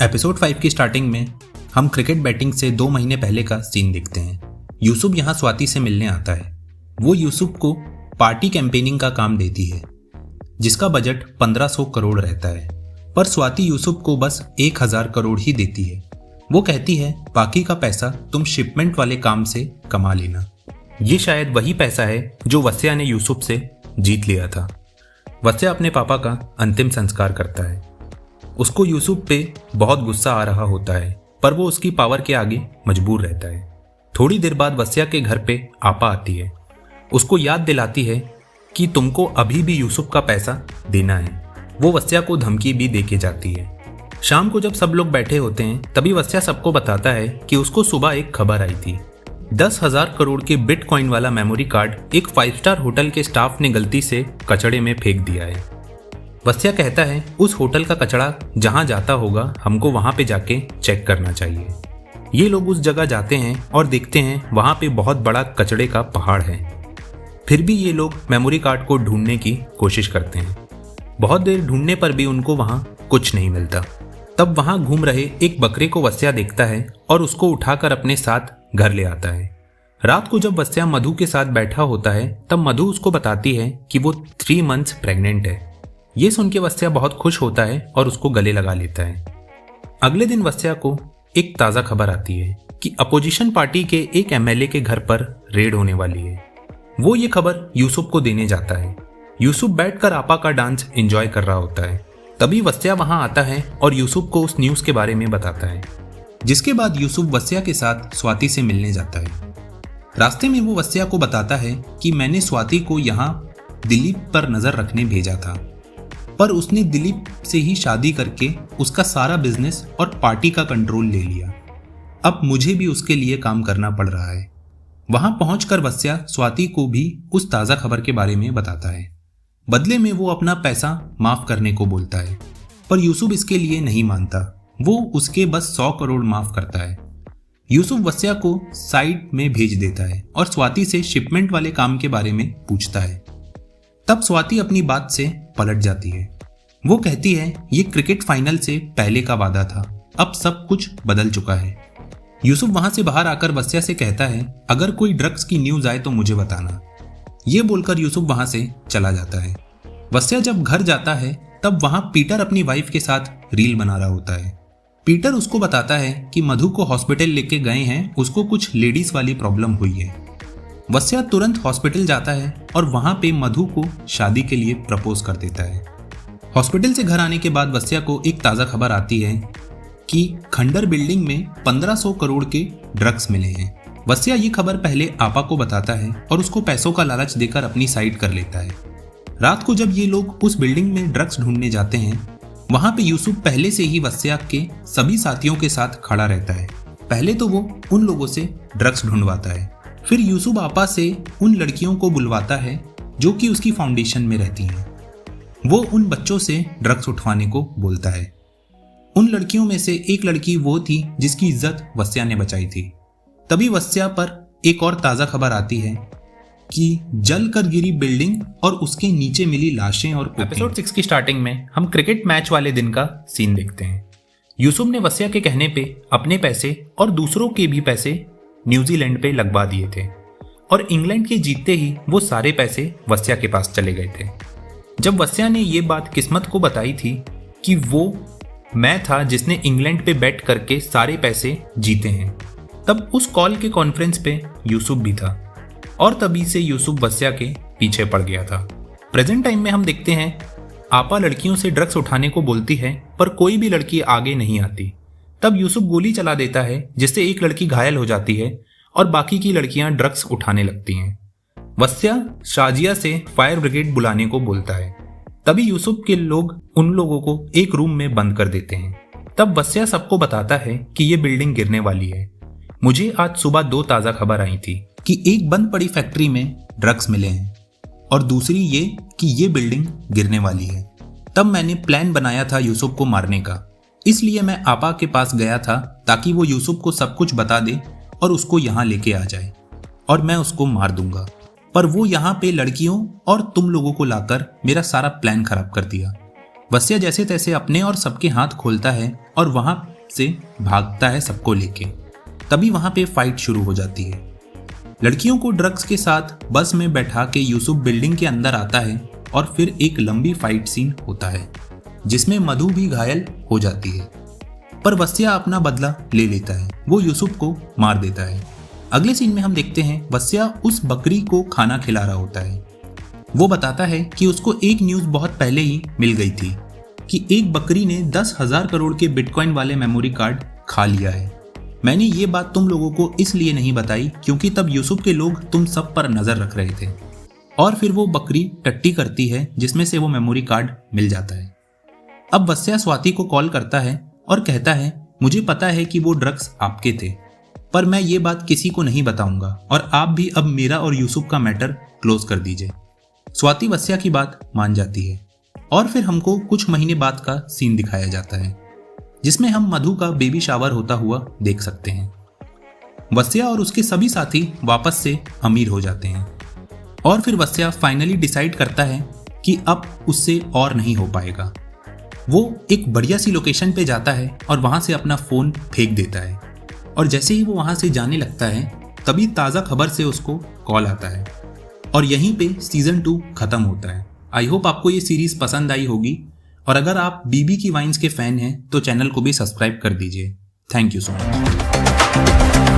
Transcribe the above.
Episode 5 की starting में हम क्रिकेट बैटिंग से 2 महीने पहले का सीन देखते हैं। यूसुफ यहाँ स्वाति से मिलने आता है। वो यूसुफ को पार्टी कैंपेनिंग का काम देती है जिसका बजट 1500 करोड़ रहता है, पर स्वाति यूसुफ को बस 1000 करोड़ ही देती है। वो कहती है बाकी का पैसा तुम शिपमेंट वाले काम से कमा लेना। ये शायद वही पैसा है जो वस्या ने यूसुफ से जीत लिया था। वस्या अपने पापा का अंतिम संस्कार करता है। उसको यूसुफ पे बहुत गुस्सा आ रहा होता है, पर वो उसकी पावर के आगे मजबूर रहता है। थोड़ी देर बाद वस्या के घर पे आपा आती है। उसको याद दिलाती है कि तुमको अभी भी यूसुफ का पैसा देना है। वो वस्या को धमकी भी दे के जाती है। शाम को जब सब लोग बैठे होते हैं तभी वस्या सबको बताता है कि उसको सुबह एक खबर आई थी। 10,000 करोड़ के बिटकॉइन वाला मेमोरी कार्ड एक 5 स्टार होटल के स्टाफ ने गलती से कचड़े में फेंक दिया है। वस्या कहता है उस होटल का कचड़ा जहां जाता होगा हमको वहां पे जाके चेक करना चाहिए। ये लोग उस जगह जाते हैं और देखते हैं वहां पे बहुत बड़ा कचड़े का पहाड़ है। फिर भी ये लोग मेमोरी कार्ड को ढूंढने की कोशिश करते हैं। बहुत देर ढूंढने पर भी उनको वहां कुछ नहीं मिलता। तब वहां घूम रहे एक बकरे को वस्या देखता है और उसको उठाकर अपने साथ घर ले आता है। रात को जब वस्या मधु के साथ बैठा होता है तब मधु उसको बताती है कि वो 3 मंथ्स प्रेग्नेंट है। ये सुन के वस्या बहुत खुश होता है और उसको गले लगा लेता है। अगले दिन वस्या को एक ताज़ा खबर आती है कि अपोजिशन पार्टी के एक एमएलए के घर पर रेड होने वाली है। वो ये खबर यूसुफ को देने जाता है। यूसुफ बैठकर आपा का डांस एंजॉय कर रहा होता है। तभी वस्या वहां आता है और यूसुफ को उस न्यूज़ के बारे में बताता है, जिसके बाद यूसुफ वस्या के साथ स्वाति से मिलने जाता है। रास्ते में वो वस्या को बताता है कि मैंने स्वाति को यहाँ दिलीप पर नज़र रखने भेजा था, पर उसने दिलीप से ही शादी करके उसका सारा बिजनेस और पार्टी का कंट्रोल ले लिया। अब मुझे भी उसके लिए काम करना पड़ रहा है। वहां पहुंचकर वस्या स्वाति को भी उस ताज़ा खबर के बारे में बताता है। बदले में वो अपना पैसा माफ करने को बोलता है, पर यूसुफ इसके लिए नहीं मानता। वो उसके बस 100 करोड़ माफ करता है। यूसुफ वस्या को साइड में भेज देता है और स्वाति से शिपमेंट वाले काम के बारे में पूछता है। तब स्वाति अपनी बात से पलट जाती है। वो कहती है ये क्रिकेट फाइनल से पहले का वादा था, अब सब कुछ बदल चुका है। यूसुफ वहां से बाहर आकर वस्या से कहता है अगर कोई ड्रग्स की न्यूज आए तो मुझे बताना। ये बोलकर यूसुफ वहां से चला जाता है। वस्या जब घर जाता है तब वहां पीटर अपनी वाइफ के साथ रील बना रहा होता है। पीटर उसको बताता है कि मधु को हॉस्पिटल लेके गए हैं, उसको कुछ लेडीज वाली प्रॉब्लम हुई है। वस्या तुरंत हॉस्पिटल जाता है और वहां पे मधु को शादी के लिए प्रपोज कर देता है। हॉस्पिटल से घर आने के बाद वस्या को एक ताज़ा खबर आती है कि खंडर बिल्डिंग में 1500 करोड़ के ड्रग्स मिले हैं। वस्या ये खबर पहले आपा को बताता है और उसको पैसों का लालच देकर अपनी साइड कर लेता है। रात को जब ये लोग उस बिल्डिंग में ड्रग्स ढूंढने जाते हैं वहां पे यूसुफ पहले से ही वस्या के सभी साथियों के साथ खड़ा रहता है। पहले तो वो उन लोगों से ड्रग्स ढूंढवाता है, फिर यूसुफ आपा से उन लड़कियों को बुलवाता है जो कि उसकी फाउंडेशन में रहती हैं। वो उन बच्चों से ड्रग्स उठवाने को बोलता है। उन लड़कियों में से एक लड़की वो थी जिसकी इज्जत वस्या ने बचाई थी। तभी वस्या पर एक और ताज़ा खबर आती है कि जल कर गिरी बिल्डिंग और उसके नीचे मिली लाशें और एपिसोड 6 की स्टार्टिंग में हम क्रिकेट मैच वाले दिन का सीन देखते हैं। यूसुफ ने वस्या के कहने पे अपने पैसे और दूसरों के भी पैसे न्यूजीलैंड पे लगवा दिए थे और इंग्लैंड के जीतते ही वो सारे पैसे वस्या के पास चले गए थे। जब वस्या ने ये बात किस्मत को बताई थी कि वो मैं था जिसने इंग्लैंड पे बैट करके सारे पैसे जीते हैं, तब उस कॉल के कॉन्फ्रेंस पे यूसुफ भी था और तभी से यूसुफ वस्या के पीछे पड़ गया था। प्रेजेंट टाइम में हम देखते हैं आपा लड़कियों से ड्रग्स उठाने को बोलती है पर कोई भी लड़की आगे नहीं आती। तब यूसुफ गोली चला देता है जिससे एक लड़की घायल हो जाती है और बाकी की लड़कियां ड्रग्स उठाने लगती हैं। वस्या शाजिया से फायर ब्रिगेड बुलाने को बोलता है। तभी यूसुफ के लोग उन लोगों को एक रूम में बंद कर देते हैं। तब वस्या सबको बताता है कि ये बिल्डिंग गिरने वाली है। मुझे आज सुबह 2 ताज़ा खबर आई थी कि एक बंद पड़ी फैक्ट्री में ड्रग्स मिले हैं और दूसरी ये कि ये बिल्डिंग गिरने वाली है। तब मैंने प्लान बनाया था यूसुफ को मारने का, इसलिए मैं आपा के पास गया था ताकि वो यूसुफ को सब कुछ बता दे और उसको यहाँ लेके आ जाए और मैं उसको मार दूंगा। पर वो यहाँ पे लड़कियों और तुम लोगों को लाकर मेरा सारा प्लान खराब कर दिया। वस्या जैसे तैसे अपने और सबके हाथ खोलता है और वहां से भागता है सबको लेके। तभी वहां पे फाइट शुरू हो जाती है। लड़कियों को ड्रग्स के साथ बस में बैठा के यूसुफ बिल्डिंग के अंदर आता है और फिर एक लंबी फाइट सीन होता है जिसमें मधु भी घायल हो जाती है। पर वस्या अपना बदला ले लेता है, वो यूसुफ को मार देता है। अगले सीन में हम देखते हैं वस्या उस बकरी को खाना खिला रहा होता है। वो बताता है कि उसको एक न्यूज़ बहुत पहले ही मिल गई थी कि एक बकरी ने 10,000 करोड़ के बिटकॉइन वाले मेमोरी कार्ड खा लिया है। मैंने ये बात तुम लोगों को इसलिए नहीं बताई क्योंकि तब यूसुफ के लोग तुम सब पर नजर रख रहे थे। और फिर वो बकरी टट्टी करती है जिसमें से वो मेमोरी कार्ड मिल जाता है। अब वस्या स्वाति को कॉल करता है और कहता है मुझे पता है कि वो ड्रग्स आपके थे, पर मैं ये बात किसी को नहीं बताऊंगा और आप भी अब मेरा और यूसुफ का मैटर क्लोज कर दीजिए। स्वाति वस्या की बात मान जाती है और फिर हमको कुछ महीने बाद का सीन दिखाया जाता है जिसमें हम मधु का बेबी शावर होता हुआ देख सकते हैं। वस्या और उसके सभी साथी वापस से अमीर हो जाते हैं और फिर वस्या फाइनली डिसाइड करता है कि अब उससे और नहीं हो पाएगा। वो एक बढ़िया सी लोकेशन पे जाता है और वहां से अपना फोन फेंक देता है और जैसे ही वो वहां से जाने लगता है तभी ताज़ा खबर से उसको कॉल आता है और यहीं पे सीजन 2 खत्म होता है। आई होप आपको ये सीरीज पसंद आई होगी और अगर आप बीबी की वाइन्स के फैन हैं तो चैनल को भी सब्सक्राइब कर दीजिए। Thank you so much.